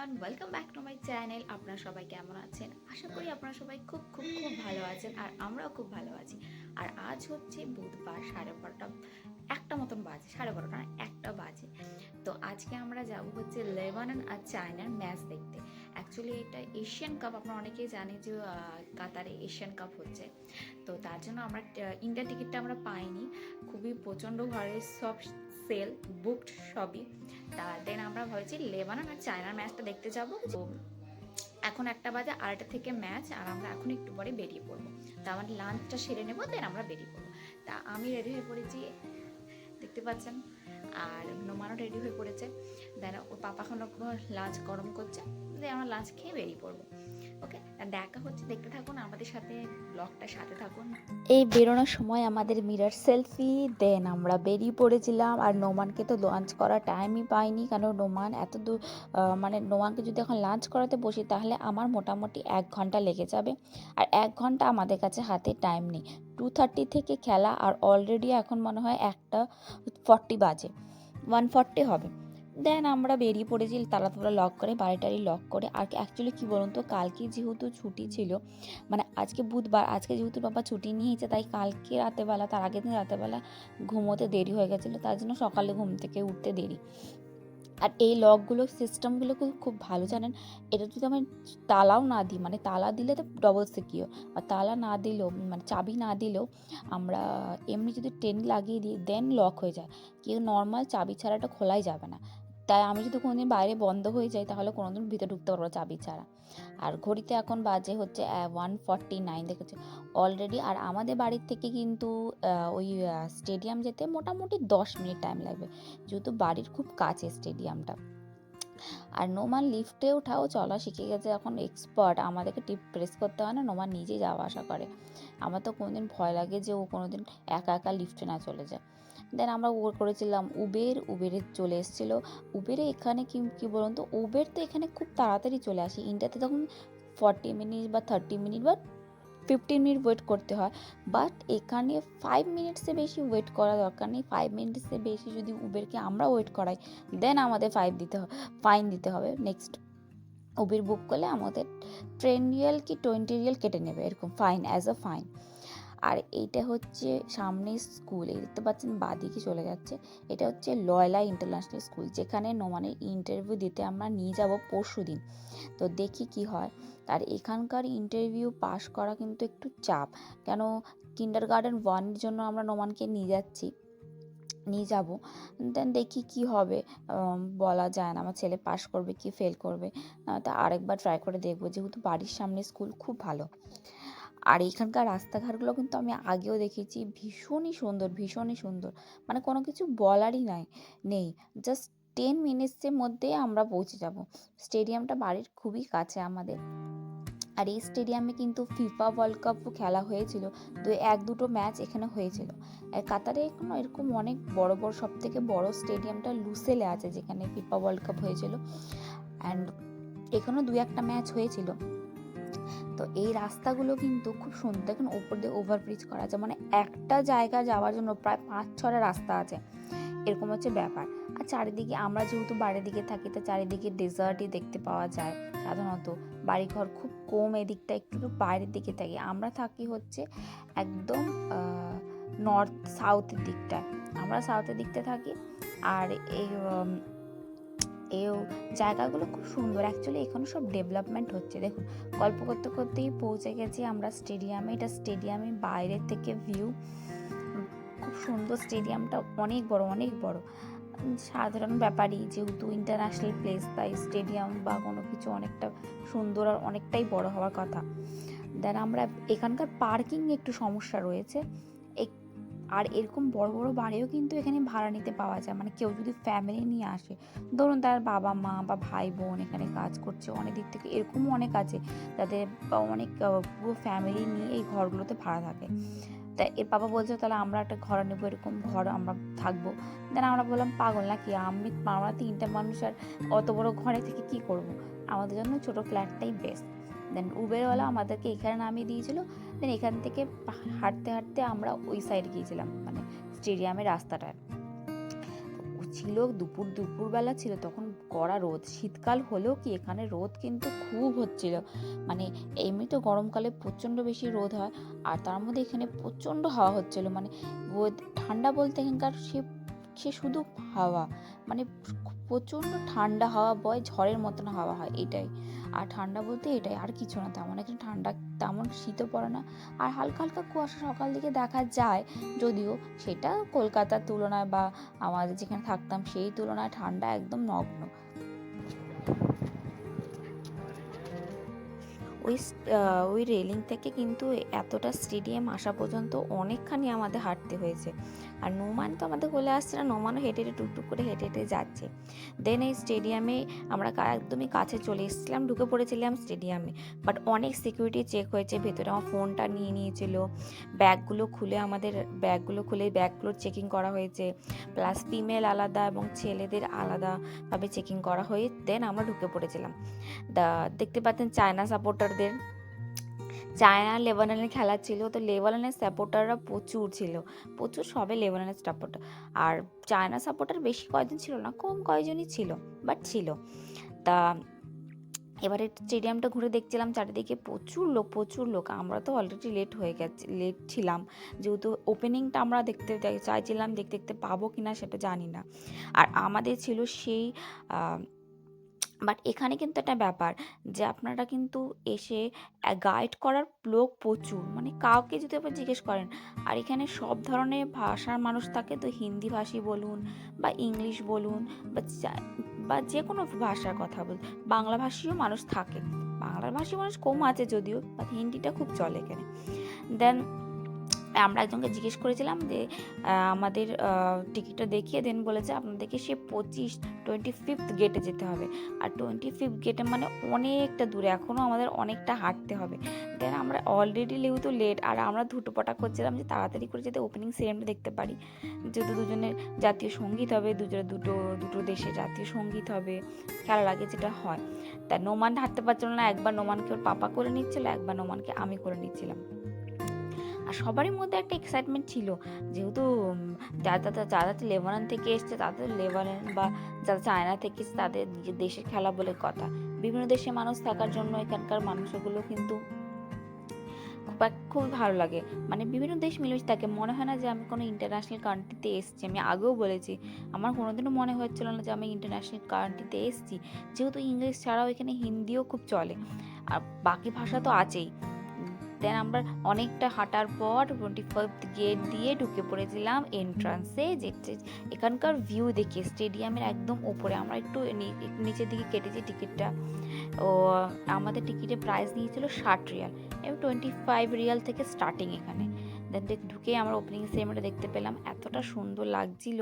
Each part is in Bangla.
Everyone, welcome back to my channel. আপনারা সবাই কেমন আছেন? আশা করি আপনারা সবাই খুব খুব খুব ভালো আছেন, আর আমরাও খুব ভালো আছি। আর আজ হচ্ছে বুধবার, 12:30 একটা মতন বাজে, 12:30 না, একটা বাজে। তো আজকে আমরা যাব হচ্ছে লেবানন আর চায়নার ম্যাচ দেখতে। অ্যাকচুয়ালি এটা এশিয়ান কাপ, আপনারা অনেকেই জানে যে কাতারে এশিয়ান কাপ হচ্ছে। তো তার জন্য আমরা ইন্ডিয়া টিকিটটা আমরা পাইনি, খুবই প্রচণ্ড ঘরে সব সেল বুকড সবই। তা দেন আমরা ভাবছি লেবানন আর চায়নার ম্যাচটা দেখতে যাবো। তো এখন একটা বাজে, আড়াইটা থেকে ম্যাচ, আর আমরা এখন একটু পরে বেরিয়ে পড়বো। তা আমার লাঞ্চটা সেরে নেবো, দেন আমরা বেরিয়ে পড়বো। তা আমি রেডি হয়ে পড়েছি, দেখতে পাচ্ছেন, আর নোমানও রেডি হয়ে পড়েছে। দেন ওর পাপা এখন লাঞ্চ গরম করছে, দেন আমরা লাঞ্চ খেয়ে বেরিয়ে পড়বো। ওকে, দেখা হচ্ছে, দেখতে থাকুন আমাদের সাথে, ব্লগটা সাথে থাকুন। এই বেরোনোর সময় আমাদের মিরর সেলফি, দেন আমরা বেরিয়ে পড়েছিলাম। আর নোমানকে তো লাঞ্চ করার টাইমই পাইনি, কারণ নোমান এত দূর, মানে নোমানকে যদি এখন লাঞ্চ করাতে বসি তাহলে আমার মোটামুটি 1 ঘন্টা লেগে যাবে, আর 1 ঘন্টা আমাদের কাছে হাতে টাইম নেই। 2:30 থেকে খেলা, আর অলরেডি এখন মনে হয় 1:40 বাজে, 1:40 হবে। দেন আমরা বেরিয়ে পড়েছি তালা তালা লক করে, বাড়িটারি লক করে। আর অ্যাকচুয়ালি কী বলুন তো, কালকে যেহেতু ছুটি ছিল, মানে আজকে বুধবার, আজকে যেহেতু বাবা ছুটি নিয়েছে, তাই কালকে রাতেবেলা, তার আগের দিন রাতেবেলা ঘুমোতে দেরি হয়ে গেছিলো, তার জন্য সকালে ঘুম থেকে উঠতে দেরি। আর এই লকগুলো, সিস্টেমগুলো খুব ভালো, জানেন। এটা যদি আমি তালাও না দিই, মানে তালা দিলে তো ডবল সিকিউর, আর তালা না দিলেও, মানে চাবি না দিলেও, আমরা এমনি যদি টেন লাগিয়ে দিই দেন লক হয়ে যায়। কেউ নর্মাল চাবি ছাড়াটা খোলাই যাবে না। তাই আমি যদি কোনোদিন বাইরে বন্ধ হয়ে যাই তাহলে কোনোদিন ভিতরে ঢুকতে পারবো চাবি ছাড়া। আর ঘড়িতে এখন বাজে হচ্ছে 1:49 দেখেছে অলরেডি। আর আমাদের বাড়ির থেকে কিন্তু ওই স্টেডিয়াম যেতে মোটামুটি 10 মিনিট টাইম লাগবে, যেহেতু বাড়ির খুব কাছে স্টেডিয়ামটা। আর নোমান লিফটে ওঠাও চলা শিখে গেছে, এখন এক্সপার্ট, আমাদেরকে টিপ প্রেস করতে হয় না, নোমান নিজেই যাওয়া আসা করে। আমার তো কোনোদিন ভয় লাগে যে ও কোনোদিন একা একা লিফটে না চলে যায়। দেন আমরা করেছিলাম উবেরে চলে এসেছিলো। উবেরে এখানে কি বলুন তো, উবের তো এখানে খুব তাড়াতাড়ি চলে আসে, ইন্ডিয়াতে তখন 40 মিনিট বা 30 মিনিট বা 15 মিনিট ওয়েট করতে হয়। বাট এখানে 5 মিনিটসে বেশি ওয়েট করা দরকার নেই। 5 মিনিটসে বেশি যদি উবেরকে আমরা ওয়েট করাই, দেন আমাদের ফাইন দিতে হবে। নেক্সট উবের বুক করলে আমাদের 10 রিয়াল কি 20 রিয়াল কেটে নেবে, এরকম ফাইন, অ্যাজ আ ফাইন। আর এইটা হচ্ছে সামনে স্কুল, এই দেখতে পাচ্ছেন বাদিকে চলে যাচ্ছে, এটা হচ্ছে লয়লা ইন্টারন্যাশনাল স্কুল, যেখানে নোমানের ইন্টারভিউ দিতে আমরা নিয়ে যাব পরশুদিন। তো দেখি কি হয়। আর এখানকার ইন্টারভিউ পাস করা কিন্তু একটু চাপ, কেন কিন্ডারগার্টেন 1-এর জন্য আমরা নোমানকে নিয়ে যাব। দেন দেখি কি হবে, বলা যায় না আমার ছেলে পাস করবে কি ফেল করবে। তা আরেকবার ট্রাই করে দেখবো, যেহেতু বাড়ির সামনে স্কুল খুব ভালো। আর এখানকার রাস্তাঘাটগুলো কিন্তু আমি আগেও দেখেছি, ভীষণই সুন্দর, ভীষণই সুন্দর, মানে কোনো কিছু বলারই নেই। জাস্ট 10 মিনিটসের মধ্যে আমরা পৌঁছে যাব। স্টেডিয়ামটা বাড়ির খুবই কাছে আমাদের। আর এই স্টেডিয়ামে কিন্তু ফিফা ওয়ার্ল্ড কাপও খেলা হয়েছিল, 1-2 ম্যাচ এখানে হয়েছিল। আর কাতারে এরকম অনেক বড় বড়, সব থেকে বড় স্টেডিয়ামটা লুসেলে আছে, যেখানে ফিফা ওয়ার্ল্ড কাপ হয়েছিল। অ্যান্ড এখানেও 2-1টা ম্যাচ হয়েছিল। তো এই রাস্তাগুলো কিন্তু খুব সুন্দর, দেখুন ওপর দিয়ে ওভারব্রিজ করা আছে, মানে একটা জায়গা যাওয়ার জন্য প্রায় 5-6টা রাস্তা আছে, এরকম হচ্ছে ব্যাপার। আর চারিদিকে, আমরা যেহেতু বাড়ির দিকে থাকি, তো চারিদিকে ডেজার্টই দেখতে পাওয়া যায় সাধারণত। বাড়িঘর খুব কম, এদিকটা একটু বাইরের দিকে থাকি, আমরা থাকি হচ্ছে একদম নর্থ সাউথের দিকটায়, আমরা সাউথের দিকটা থাকি। আর এই জায়গাগুলো খুব সুন্দর, অ্যাকচুয়ালি এখানে সব ডেভেলপমেন্ট হচ্ছে। দেখুন, গল্প করতে করতেই পৌঁছে গেছি আমরা স্টেডিয়ামে। এটা স্টেডিয়ামে বাইরের থেকে ভিউ, খুব সুন্দর। স্টেডিয়ামটা অনেক বড়, অনেক বড়। সাধারণ ব্যাপারই, যেহেতু ইন্টারন্যাশনাল প্লেস, তাই স্টেডিয়াম বা কোনো কিছু অনেকটা সুন্দর আর অনেকটাই বড় হওয়ার কথা। দেন আমরা এখানকার পার্কিং একটু সমস্যা রয়েছে। আর এরকম বড় বড় বাড়িও কিন্তু এখানে ভাড়া নিতে পাওয়া যায়, মানে কেউ যদি ফ্যামিলি নিয়ে আসে, ধরুন তার বাবা মা বা ভাই বোন এখানে কাজ করছে, অনেক দিক থেকে এরকমও অনেক আছে যাদের অনেক পুরো ফ্যামিলি নিয়ে এই ঘরগুলোতে ভাড়া থাকে। তাই এর বাবা বলছে তাহলে আমরা একটা ঘর নেবো, এরকম ঘর আমরা থাকবো। দেন আমরা বললাম পাগল নাকি, আমরা 3টে মানুষ, আর অত বড় ঘরে থেকে কি করব, আমাদের জন্য ছোটো ফ্ল্যাটটাই বেস্ট। দেন উবেরওয়ালা আমাদেরকে এখানে নামিয়ে দিয়েছিল। দেন এখান থেকে হাঁটতে হাঁটতে আমরা ওই সাইড গিয়েছিলাম, মানে স্টেডিয়ামের রাস্তাটায়। ছিল দুপুরবেলা ছিল, তখন কড়া রোদ। শীতকাল হলেও কি এখানে রোদ কিন্তু খুব হচ্ছিল, মানে এমনি তো গরমকালে প্রচণ্ড বেশি রোদ হয়, আর তার মধ্যে এখানে প্রচণ্ড হাওয়া হচ্ছিল। মানে ঠান্ডা বলতে এখানকার সে শুধু হাওয়া, মানে প্রচণ্ড ঠান্ডা হাওয়া বয়, ঝড়ের মতন হাওয়া হয়, এটাই। আর ঠান্ডা বলতে এটাই, আর কিছু না তেমন। এখানে ঠান্ডা তেমন শীতও পড়ে না, আর হালকা হালকা কুয়াশা সকাল দিকে দেখা যায়, যদিও সেটা কলকাতার তুলনায় বা আমাদের যেখানে থাকতাম সেই তুলনায় ঠান্ডা একদম নগ্ন। ওই রেলিং থেকে কিন্তু এতটা স্টেডিয়াম আসা পর্যন্ত অনেকখানি আমাদের হাঁটতে হয়েছে। আর নোমান তো আমাদের বলে আসছে না, নোমানও হেঁটে হেঁটে টুকটুক করে হেঁটে হেঁটে যাচ্ছে। দেন এই স্টেডিয়ামে আমরা একদমই কাছে চলে এসেছিলাম, ঢুকে পড়েছিলাম স্টেডিয়ামে। বাট অনেক সিকিউরিটি চেক হয়েছে ভেতরে, আমার ফোনটা নিয়ে নিয়েছিল, ব্যাগগুলো খুলে ব্যাগগুলোর চেকিং করা হয়েছে, প্লাস ফিমেল আলাদা এবং ছেলেদের আলাদাভাবে চেকিং করা হয়ে দেন আমরা ঢুকে পড়েছিলাম। দেখতে পাচ্ছেন চায়না সাপোর্টারদের, চায়না লেবাননের খেলা ছিল, তো লেবাননের সাপোর্টাররা প্রচুর ছিল, প্রচুর, সবে লেবাননের সাপোর্টার। আর চায়না সাপোর্টার বেশি কয়েকজন ছিল না, কম কয়েকজনই ছিল, বাট ছিল। তা এবারে স্টেডিয়ামটা ঘুরে দেখছিলাম, চারিদিকে প্রচুর লোক। আমরা তো অলরেডি লেট ছিলাম, যেহেতু ওপেনিংটা আমরা দেখতে দেখতে পাবো কিনা সেটা জানি না। আর আমাদের ছিল সেই বাট এখানে কিন্তু একটা ব্যাপার যে আপনারা কিন্তু এসে গাইড করার লোক প্রচুর, মানে কাউকে যদি আবার জিজ্ঞেস করেন, আর এখানে সব ধরনের ভাষার মানুষ থাকে, তো হিন্দি ভাষী বলুন বা ইংলিশ বলুন বা যে কোনো ভাষার কথা বলুন, বাংলা ভাষীও মানুষ থাকে। বাংলা ভাষী মানুষ কম আছে যদিও, বাট হিন্দিটা খুব চলে এখানে। দেন আমরা একজনকে জিজ্ঞেস করেছিলাম যে আমাদের টিকিটটা দেখিয়ে দেন, বলেছে আপনাদেরকে সে 25 গেটে যেতে হবে। আর 25 গেটে মানে অনেকটা দূরে, এখনও আমাদের অনেকটা হাঁটতে হবে। দেন আমরা অলরেডি যেহেতু লেট, আর আমরা ধুটোপটা করছিলাম যে তাড়াতাড়ি করে যাতে ওপেনিং সেরেমনি দেখতে পারি, যেহেতু দুজনের জাতীয় সঙ্গীত হবে, দুটো দেশের জাতীয় সঙ্গীত হবে খেলার আগে যেটা হয়। তা নোমান হাঁটতে পারছিল না, একবার নোমানকে ওর পাপা করে নিচ্ছিল, একবার নোমানকে আমি করে নিচ্ছিলাম। আর সবারই মধ্যে একটা এক্সাইটমেন্ট ছিল, যেহেতু যারা লেবানন থেকে এসছে, তাদের লেবানন বা যারা চায়না থেকে এসছে তাদের নিজের দেশের খেলা বলে কথা। বিভিন্ন দেশের মানুষ থাকার জন্য এখানকার মানুষগুলো কিন্তু খুব ভালো লাগে, মানে বিভিন্ন দেশ মিলেমিশে থাকে। মনে হয় না যে আমি কোনো ইন্টারন্যাশনাল কান্ট্রিতে এসেছি। আমি আগেও বলেছি, আমার কোনোদিনও মনে হচ্ছিল না যে আমি ইন্টারন্যাশনাল কান্ট্রিতে এসেছি, যেহেতু ইংলিশ ছাড়াও এখানে হিন্দিও খুব চলে, আর বাকি ভাষা তো আছেই। দেন আমরা অনেকটা হাঁটার পর 25 গেট দিয়ে ঢুকে পড়েছিলাম এন্ট্রান্সে, যেটা এখানকার ভিউ দেখে স্টেডিয়ামের একদম উপরে। আমরা একটু নিচের দিকে কেটেছি টিকিটটা, ও আমাদের টিকিটের প্রাইস নিয়েছিল 60 রিয়াল এবং 25 রিয়াল থেকে স্টার্টিং এখানে। দেন ঢুকে আমরা ওপেনিং সেরেমনিটা দেখতে পেলাম, এতটা সুন্দর লাগছিল।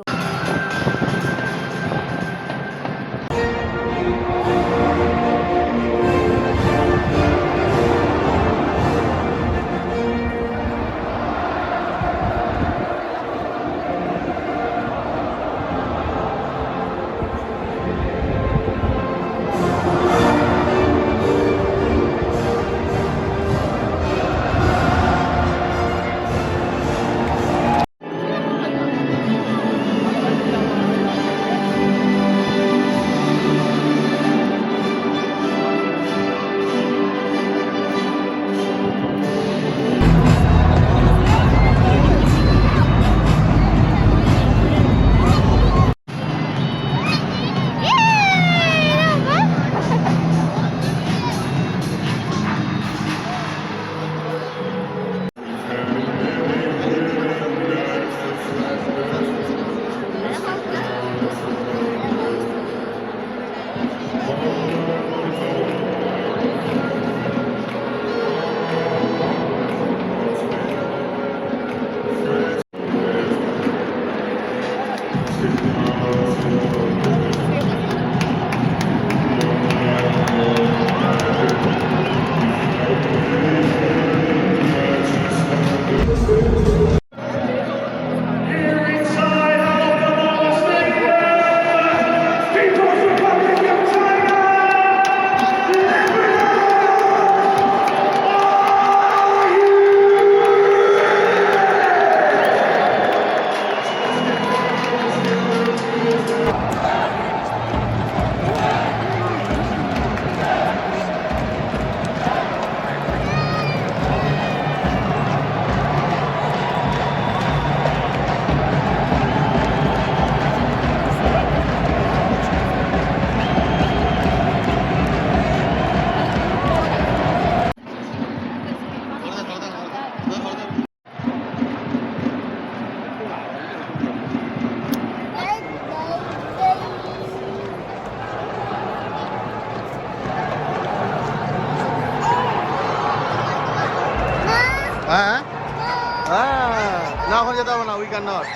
cannot.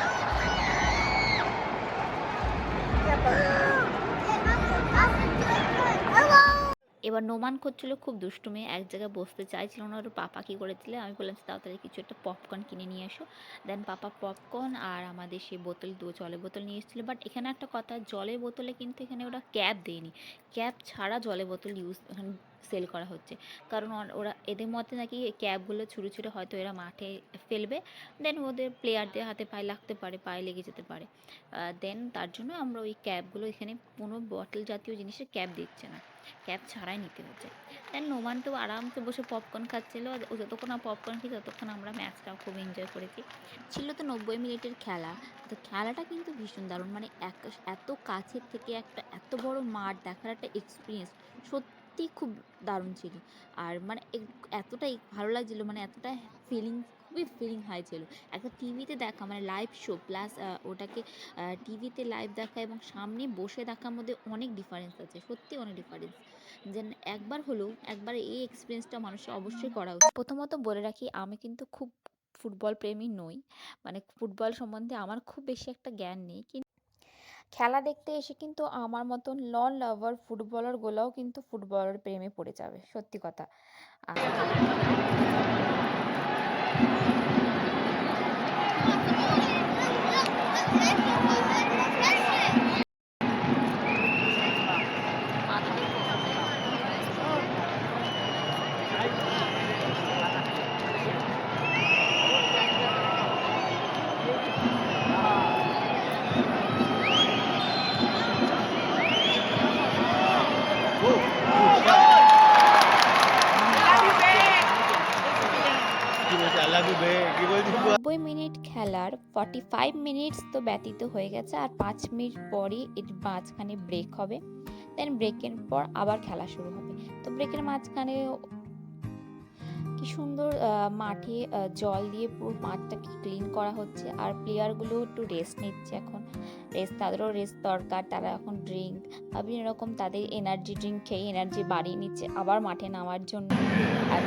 এবার নোমান করছিল খুব দুষ্টুমি, এক জায়গায় বসতে চাইছিল না। ওর পাপা কী করেছিল, আমি বললাম তাড়াতাড়ি কিছু একটা পপকর্ন কিনে নিয়ে এসো। দেন পাপা পপকর্ন আর আমাদের সেই বোতল, জলের বোতল নিয়ে এসেছিলো। বাট এখানে একটা কথা, জলের বোতলে কিন্তু এখানে ওরা ক্যাপ দেয়নি, ক্যাপ ছাড়া জলের বোতল এখানে সেল করা হচ্ছে। কারণ ওরা এদের মধ্যে নাকি ক্যাপগুলো ছুঁড়ে ছুঁড়ে হয়তো এরা মাঠে ফেলবে, দেন ওদের প্লেয়ারদের হাতে পায়ে লাগতে পারে, পায়ে লেগে যেতে পারে। দেন তার জন্য আমরা ওই ক্যাপগুলো, এখানে কোনো বটল জাতীয় জিনিসের ক্যাপ দিচ্ছে না, ক্যাপ ছাড়াই নিতে হচ্ছে। দেন নোমান তো আরামসে বসে পপকর্ন খাচ্ছিলো। ও যতক্ষণ না পপকর্ন খেয়েছে ততক্ষণ আমরা ম্যাচটাও খুব এনজয় করেছি। ছিল তো 90 মিনিটের খেলা। তো খেলাটা কিন্তু ভীষণ দারুণ, মানে এত কাছের থেকে একটা এত বড় মাঠ দেখার একটা এক্সপিরিয়েন্স সত্যি খুব দারুণ ছিল। আর মানে এতটাই ভালো লাগছিলো, মানে এতটা ফিলিং, খুবই ফিলিং হাই ছিল। একটা টিভিতে দেখা মানে লাইভ শো প্লাস ওটাকে টিভিতে লাইভ দেখা এবং সামনে বসে দেখার মধ্যে অনেক ডিফারেন্স আছে, সত্যি অনেক ডিফারেন্স। যেন একবার হলেও একবার এই এক্সপিরিয়েন্সটা মানুষের অবশ্যই করা উচিত। প্রথমত বলে রাখি, আমি কিন্তু খুব ফুটবল প্রেমী নই, মানে ফুটবল সম্বন্ধে আমার খুব বেশি একটা জ্ঞান নেই। কিন্তু খেলা দেখতে এসে কিন্তু আমার মতন নন লাভার ফুটবলারগুলোও কিন্তু ফুটবলের প্রেমে পড়ে যাবে, সত্যি কথা। আর কি বলছে আই লাভ ইউ বে, কি বলছি? 90 মিনিট খেলার 45 মিনিটস তো ব্যতীত হয়ে গেছে, আর 5 মিনিট পরই এর মাঝখানে ব্রেক হবে। দেন ব্রেকের পর আবার খেলা শুরু হবে। তো ব্রেকের মাঝখানে কি সুন্দর মাঠে জল দিয়ে পুরো মাঠটাকে ক্লিন করা হচ্ছে, আর প্লেয়ারগুলো একটু রেস্ট নিচ্ছে এখন। তাদেরও রেস্ট দরকার, তারা এখন ড্রিঙ্ক বিভিন্ন রকম তাদের এনার্জি ড্রিঙ্ক খেয়ে এনার্জি বাড়িয়ে নিচ্ছে আবার মাঠে নামার জন্য। আর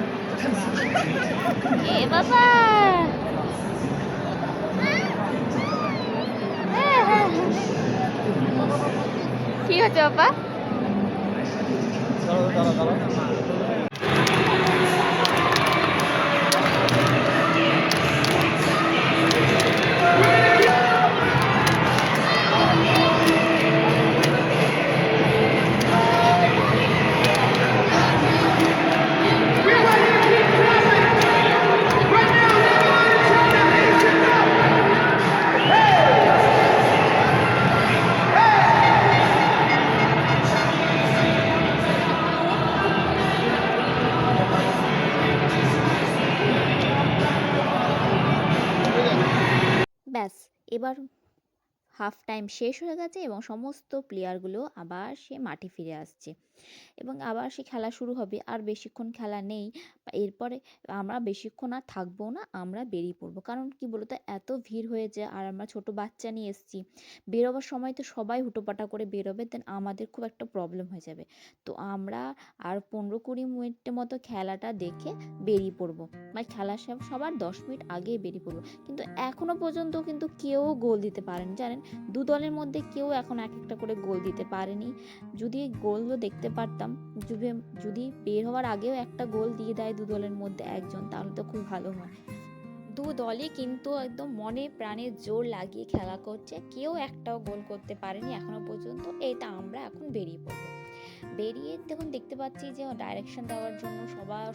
এ বাবা, কি হচ্ছে বাবা? ব্যাস, এবার হাফ টাইম শেষ হয়ে গেছে এবং সমস্ত প্লেয়ারগুলো আবার সে মাঠে ফিরে আসছে এবং আবার সে খেলা শুরু হবে। আর বেশিক্ষণ খেলা নেই, এরপরে আমরা বেশিক্ষণ আর থাকবো না, আমরা বেরিয়ে পড়বো। কারণ কি বলতো, এত ভিড় হয়েছে আর আমরা ছোট বাচ্চা নিয়ে এসেছি, বেরোবার সময় তো সবাই হুটোপাটা করে বেরোবে, দেন আমাদের খুব একটা প্রবলেম হয়ে যাবে। তো আমরা আর 15-20 মিনিটের মতো খেলাটা দেখে বেরিয়ে পড়বো, মানে খেলা সবার 10 মিনিট আগে বেরিয়ে পড়বো। কিন্তু এখনো পর্যন্ত কিন্তু কেউ গোল দিতে পারেনি, জানেন, দু দলের মধ্যে কেউ এখন এক একটা করে গোল দিতে পারেনি। যদি গোলগুলো দেখতে পারতাম, যদি বের হওয়ার আগেও একটা গোল দিয়ে দেয় দু দলের মধ্যে একজন, তাহলে তো খুব ভালো হয়। দু দলই কিন্তু একদম মনে প্রাণে জোর লাগিয়ে খেলা করছে, কেউ একটাও গোল করতে পারেনি এখনো পর্যন্ত। এইটা আমরা এখন বেরিয়ে পড়বো। বেরিয়ে দেখুন দেখতে পাচ্ছি যে ডাইরেকশন দেওয়ার জন্য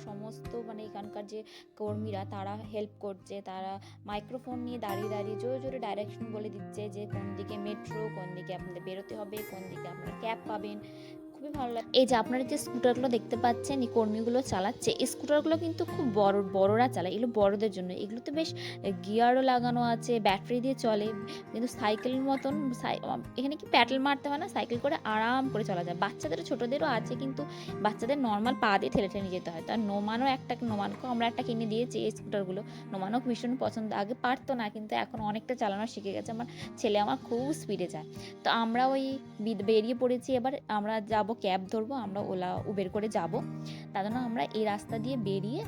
সমস্ত মানে এখানকার যে কর্মীরা তারা হেল্প করছে, তারা মাইক্রোফোন নিয়ে দাঁড়িয়ে দাঁড়িয়ে জোরে জোরে ডাইরেকশন বলে দিচ্ছে যে কোন দিকে মেট্রো, কোন দিকে আপনাদের বেরোতে হবে, কোন দিকে আপনারা ক্যাব পাবেন। খুবই ভালো লাগে। এই যে আপনারা যে স্কুটারগুলো দেখতে পাচ্ছেন, এই কর্মীগুলো চালাচ্ছে, এই স্কুটারগুলো কিন্তু খুব বড়রা চালায়, এগুলো বড়দের জন্য। এগুলোতে বেশ গিয়ারও লাগানো আছে, ব্যাটারি দিয়ে চলে, কিন্তু সাইকেলের মতন এখানে কি প্যাডেল মারতে হয় না, সাইকেল করে আরাম করে চলা যায়। বাচ্চাদেরও ছোটোদেরও আছে, কিন্তু বাচ্চাদের নর্মাল পা দিয়ে ঠেলে ঠেলে যেতে হয়। তো আর নোমানকেও আমরা একটা কিনে দিয়েছি এই স্কুটারগুলো। নোমানও ভীষণ পছন্দ, আগে পারতো না কিন্তু এখন অনেকটা চালানো শিখে গেছে। আমার ছেলে আমার খুব স্পিডে যায়। তো আমরা ওই বেরিয়ে পড়েছি, এবার আমরা যাব ক্যাব ধরবো, আমরা উবের করে যাব। তার জন্য আমরা এই রাস্তা দিয়ে বেরিয়ে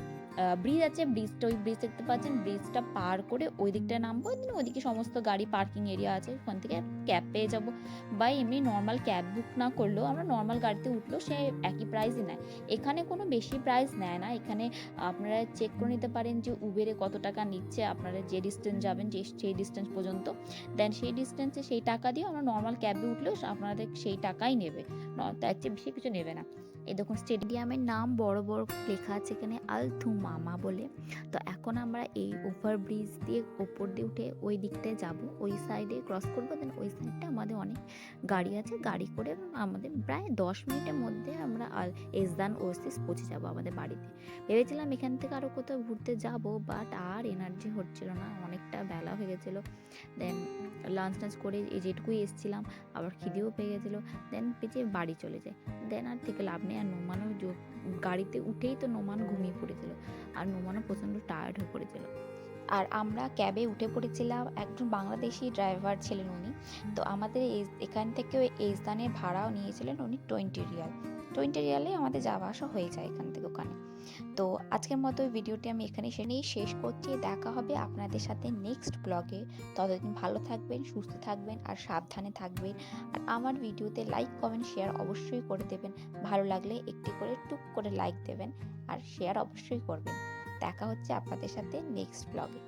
ব্রিজ আছে, ব্রিজটা ওই ব্রিজ দেখতে পাচ্ছেন, ব্রিজটা পার করে ওই দিকটায় নামবো, দেন ওইদিকে সমস্ত গাড়ি পার্কিং এরিয়া আছে, ওখান থেকে ক্যাব পেয়ে যাব, বা এমনি নর্মাল ক্যাব বুক না করলেও আমরা নর্মাল গাড়িতে উঠলেও সে একই প্রাইসই নেয়। এখানে কোনো বেশি প্রাইস নেয় না, এখানে আপনারা চেক করে নিতে পারেন যে উবেরে কত টাকা নিচ্ছে, আপনারা যে ডিস্টেন্স যাবেন সেই ডিস্টেন্স পর্যন্ত, দেন সেই ডিস্টেন্সে সেই টাকা দিয়ে আমরা নর্মাল ক্যাবে উঠলেও আপনাদের সেই টাকাই নেবে, তার চেয়ে বেশি কিছু নেবে না। এই দেখুন স্টেডিয়ামের নাম বড় বড় লেখা আছে এখানে আল থুমামা বলে। তো এখন আমরা এই ওভার ব্রিজ দিয়ে ওপর দিয়ে উঠে ওই দিকটায় যাব, ওই সাইডে ক্রস করবো, দেন ওই সাইডটা আমাদের অনেক গাড়ি আছে, গাড়ি করে আমাদের প্রায় 10 মিনিটের মধ্যে আমরা এজদান ওয়াসিস পৌঁছে যাব আমাদের বাড়িতে। ভেবেছিলাম এখান থেকে আরও কোথাও ঘুরতে যাব, বাট আর এনার্জি হচ্ছিল না, অনেকটা বেলা হয়ে গেছিলো। দেন লাঞ্চ টাঞ্চ করে এই যেটুকুই এসেছিলাম, আবার খিদেও পেয়ে গেছিলো, দেন পেঁচে বাড়ি চলে যায়। দেন আর থেকে লাভ নেই, আর নোমানও গাড়িতে উঠেই তো নোমান ঘুমিয়ে পড়েছিল, আর নোমানও প্রচণ্ড টায়ার্ড হয়ে পড়েছিল। আর আমরা ক্যাবে উঠে পড়েছিলাম, একজন বাংলাদেশি ড্রাইভার ছিলেন উনি। তো আমাদের এখান থেকে ওই এজদানের ভাড়াও নিয়েছিলেন উনি 20 রিয়ালে আমাদের যাওয়া আসা হয়ে যায় এখান থেকে ওখানে। তো আজকের মতো ভিডিওটি আমি এখানেই শেষ করছি। দেখা হবে আপনাদের সাথে নেক্সট ব্লগে। ততদিন ভালো থাকবেন, সুস্থ থাকবেন আর সাবধানে থাকবেন। আর আমার ভিডিওতে লাইক কমেন্ট শেয়ার অবশ্যই করে দেবেন, ভালো লাগলে একটি করে টুক করে লাইক দেবেন আর শেয়ার অবশ্যই করবেন। দেখা হচ্ছে আপনাদের সাথে নেক্সট ব্লগে।